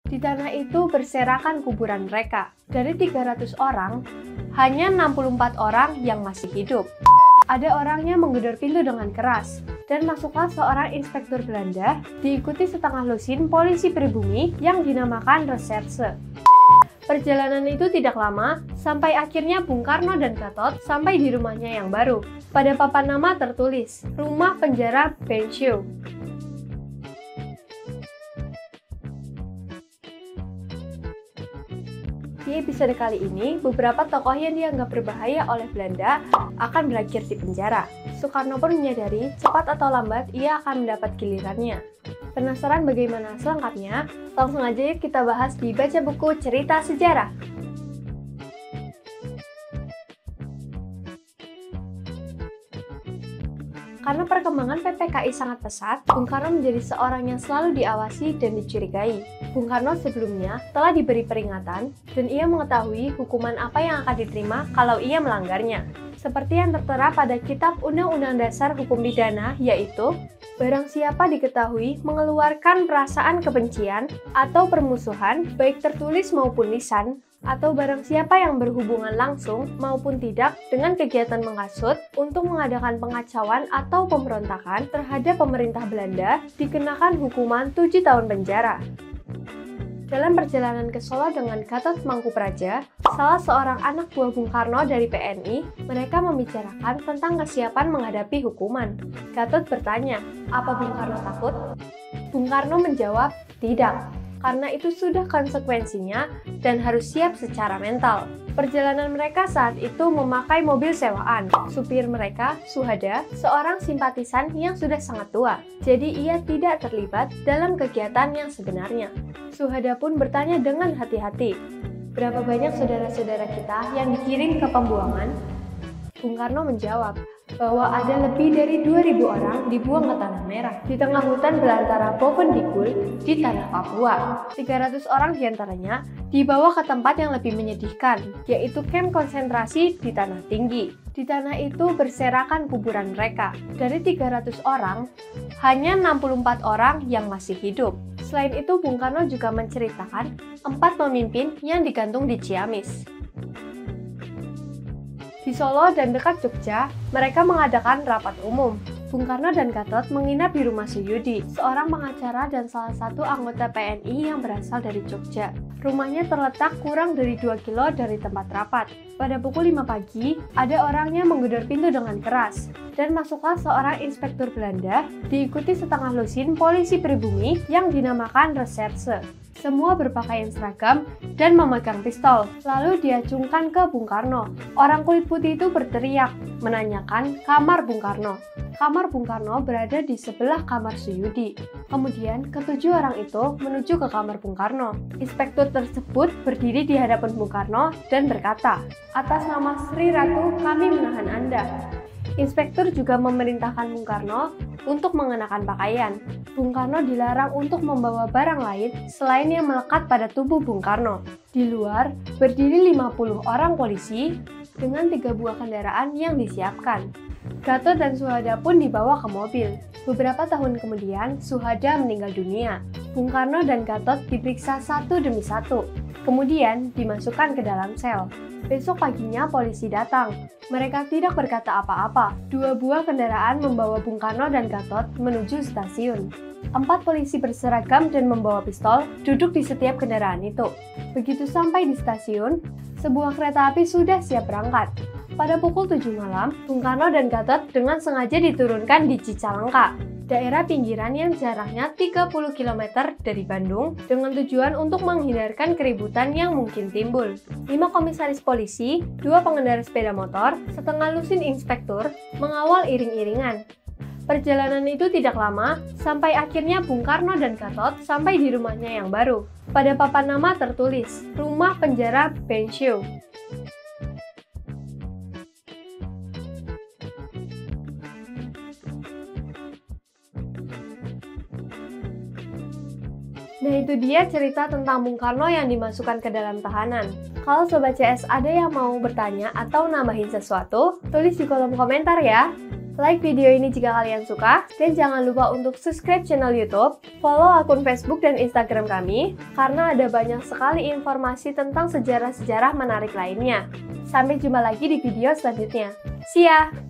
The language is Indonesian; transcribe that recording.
Di tanah itu berserakan kuburan mereka. Dari 300 orang, hanya 64 orang yang masih hidup. Ada orangnya menggedor pintu dengan keras, dan masuklah seorang inspektur Belanda, diikuti setengah lusin polisi pribumi yang dinamakan reserse. Perjalanan itu tidak lama, sampai akhirnya Bung Karno dan Gatot sampai di rumahnya yang baru. Pada papan nama tertulis, Rumah Penjara Benschop. Di episode kali ini, beberapa tokoh yang dianggap berbahaya oleh Belanda akan berakhir di penjara. Soekarno pun menyadari, cepat atau lambat ia akan mendapat gilirannya. Penasaran bagaimana selengkapnya? Langsung aja yuk kita bahas di Baca Buku Cerita Sejarah. Karena perkembangan PPKI sangat pesat, Bung Karno menjadi seorang yang selalu diawasi dan dicurigai. Bung Karno sebelumnya telah diberi peringatan dan ia mengetahui hukuman apa yang akan diterima kalau ia melanggarnya. Seperti yang tertera pada Kitab Undang-Undang Dasar Hukum Pidana, yaitu barang siapa diketahui mengeluarkan perasaan kebencian atau permusuhan, baik tertulis maupun lisan, atau barang siapa yang berhubungan langsung maupun tidak dengan kegiatan menghasut untuk mengadakan pengacauan atau pemberontakan terhadap pemerintah Belanda dikenakan hukuman 7 tahun penjara. Dalam perjalanan ke Solo dengan Gatot Mangkupraja, salah seorang anak buah Bung Karno dari PNI, mereka membicarakan tentang kesiapan menghadapi hukuman. Gatot bertanya, apa Bung Karno takut? Bung Karno menjawab, tidak. Karena itu sudah konsekuensinya dan harus siap secara mental. Perjalanan mereka saat itu memakai mobil sewaan. Supir mereka, Suhada, seorang simpatisan yang sudah sangat tua. Jadi ia tidak terlibat dalam kegiatan yang sebenarnya. Suhada pun bertanya dengan hati-hati, berapa banyak saudara-saudara kita yang dikirim ke pembuangan? Bung Karno menjawab, bahwa ada lebih dari 2.000 orang dibuang ke Tanah Merah di tengah hutan belantara Bovendigul di tanah Papua. 300 orang diantaranya dibawa ke tempat yang lebih menyedihkan, yaitu kamp konsentrasi di Tanah Tinggi. Di tanah itu berserakan kuburan mereka. Dari 300 orang, hanya 64 orang yang masih hidup. Selain itu, Bung Karno juga menceritakan 4 pemimpin yang digantung di Ciamis. Di Solo dan dekat Jogja, mereka mengadakan rapat umum. Bung Karno dan Gatot menginap di rumah Suyudi, seorang pengacara dan salah satu anggota PNI yang berasal dari Jogja. Rumahnya terletak kurang dari 2 kilo dari tempat rapat. Pada pukul 5 pagi, ada orangnya menggedor pintu dengan keras, dan masuklah seorang inspektur Belanda, diikuti setengah lusin polisi pribumi yang dinamakan reserse. Semua berpakaian seragam dan memegang pistol, lalu diacungkan ke Bung Karno. Orang kulit putih itu berteriak, menanyakan kamar Bung Karno. Kamar Bung Karno berada di sebelah kamar Suyudi. Kemudian, ketujuh orang itu menuju ke kamar Bung Karno. Inspektur tersebut berdiri di hadapan Bung Karno dan berkata, atas nama Sri Ratu kami menahan Anda. Inspektur juga memerintahkan Bung Karno untuk mengenakan pakaian. Bung Karno dilarang untuk membawa barang lain selain yang melekat pada tubuh Bung Karno. Di luar, berdiri 50 orang polisi dengan 3 buah kendaraan yang disiapkan. Gatot dan Suhada pun dibawa ke mobil. Beberapa tahun kemudian, Suhada meninggal dunia. Bung Karno dan Gatot diperiksa satu demi satu, kemudian dimasukkan ke dalam sel. Besok paginya polisi datang. Mereka tidak berkata apa-apa. 2 buah kendaraan membawa Bung Karno dan Gatot menuju stasiun. 4 polisi berseragam dan membawa pistol duduk di setiap kendaraan itu. Begitu sampai di stasiun, sebuah kereta api sudah siap berangkat. Pada pukul 7 malam, Bung Karno dan Gatot dengan sengaja diturunkan di Cicalengka, daerah pinggiran yang jaraknya 30 km dari Bandung, dengan tujuan untuk menghindarkan keributan yang mungkin timbul. 5 komisaris polisi, 2 pengendara sepeda motor, setengah lusin inspektur, mengawal iring-iringan. Perjalanan itu tidak lama, sampai akhirnya Bung Karno dan Gatot sampai di rumahnya yang baru. Pada papan nama tertulis, Rumah Penjara Benschop. Nah itu dia cerita tentang Bung Karno yang dimasukkan ke dalam tahanan. Kalau Sobat CS ada yang mau bertanya atau nambahin sesuatu, tulis di kolom komentar ya. Like video ini jika kalian suka, dan jangan lupa untuk subscribe channel YouTube, follow akun Facebook dan Instagram kami, karena ada banyak sekali informasi tentang sejarah-sejarah menarik lainnya. Sampai jumpa lagi di video selanjutnya. See ya!